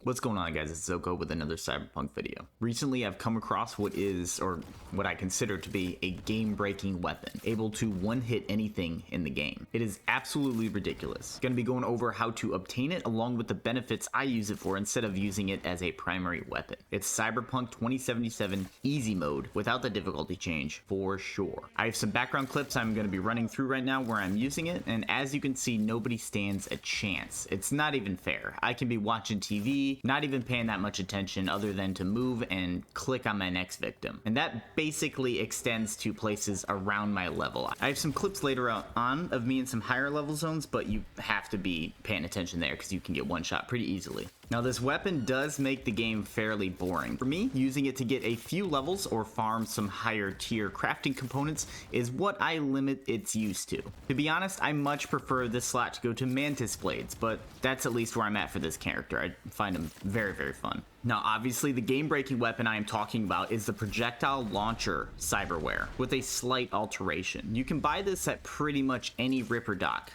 What's going on, guys? It's Zoko with another Cyberpunk video. Recently I've come across what I consider to be a game-breaking weapon, able to one-hit anything in the game. It is absolutely ridiculous. Gonna be going over how to obtain it along with the benefits I use it for instead of using it as a primary weapon. It's Cyberpunk 2077 easy mode without the difficulty change for sure. I have some background clips I'm gonna be running through right now where I'm using it, and as you can see, nobody stands a chance. It's not even fair. I can be watching TV, not even paying that much attention other than to move and click on my next victim. And that basically extends to places around my level. I have some clips later on of me in some higher level zones, but you have to be paying attention there because you can get one shot pretty easily. Now this weapon does make the game fairly boring. For me, using it to get a few levels or farm some higher tier crafting components is what I limit its use to. To be honest, I much prefer this slot to go to Mantis Blades, but that's at least where I'm at for this character. I find him very, very fun. Now obviously the game-breaking weapon I am talking about is the projectile launcher cyberware with a slight alteration. You can buy this at pretty much any Ripper dock.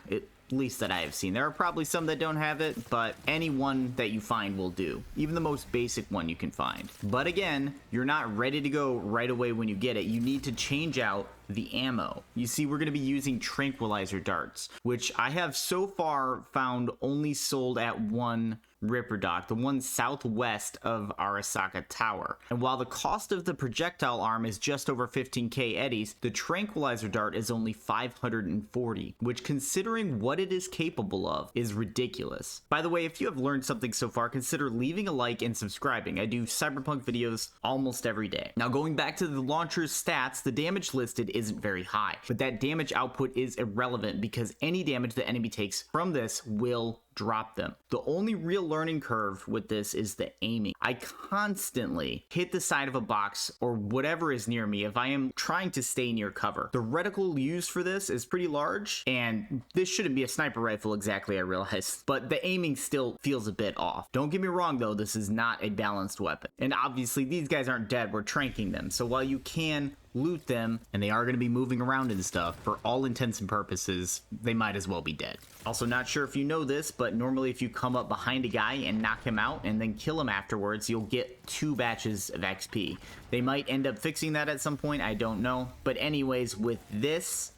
Least that I have seen. There are probably some that don't have it, but any one that you find will do. Even the most basic one you can find. But again, you're not ready to go right away when you get it. You need to change out the ammo. You see, we're going to be using tranquilizer darts, which I have so far found only sold at one Ripper dock, the one southwest of Arasaka Tower. And while the cost of the projectile arm is just over 15k eddies, the tranquilizer dart is only 540, which considering what it is capable of is ridiculous. By the way, if you have learned something so far, consider leaving a like and subscribing. I do Cyberpunk videos almost every day. Now going back to the launcher's stats, the damage listed isn't very high, but that damage output is irrelevant because any damage the enemy takes from this will drop them. The only real learning curve with this is the aiming. I constantly hit the side of a box or whatever is near me if I am trying to stay near cover. The reticle used for this is pretty large, and this shouldn't be a sniper rifle exactly, I realize, but the aiming still feels a bit off. Don't get me wrong though, this is not a balanced weapon. And obviously these guys aren't dead, we're tranking them. So while you can loot them, and they are going to be moving around and stuff, for all intents and purposes, they might as well be dead. Also, not sure if you know this, but normally if you come up behind a guy and knock him out and then kill him afterwards, you'll get 2 batches of XP. They might end up fixing that at some point, I don't know. But anyways, with this,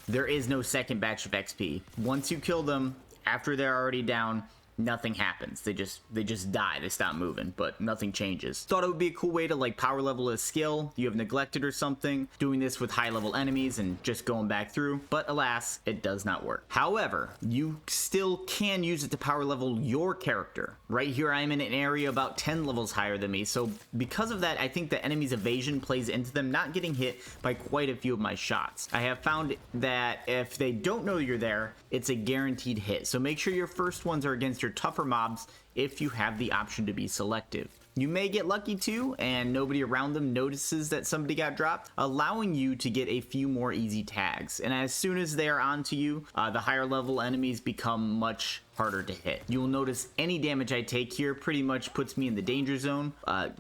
there is no second batch of XP. Once you kill them, after they're already down, nothing happens. They just die. They stop moving, but nothing changes. Thought it would be a cool way to like power level a skill you have neglected or something, doing this with high level enemies and just going back through, but alas, it does not work. However, you still can use it to power level your character. Right here, I'm in an area about 10 levels higher than me, so because of that, I think the enemy's evasion plays into them not getting hit by quite a few of my shots. I have found that if they don't know you're there, it's a guaranteed hit, so make sure your first ones are against your tougher mobs if you have the option to be selective. You may get lucky too, and nobody around them notices that somebody got dropped, allowing you to get a few more easy tags. And as soon as they are onto you, the higher level enemies become much harder to hit. You will notice any damage I take here pretty much puts me in the danger zone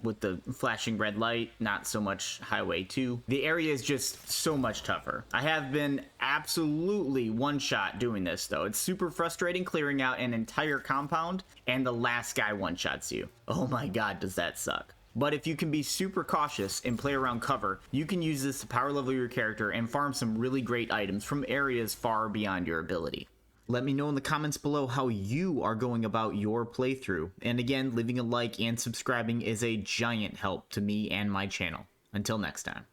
with the flashing red light, not so much highway 2. The area is just so much tougher. I have been absolutely one-shot doing this though. It's super frustrating clearing out an entire compound and the last guy one-shots you. Oh my god, does that suck. But if you can be super cautious and play around cover, you can use this to power level your character and farm some really great items from areas far beyond your ability. Let me know in the comments below how you are going about your playthrough. And again, leaving a like and subscribing is a giant help to me and my channel. Until next time.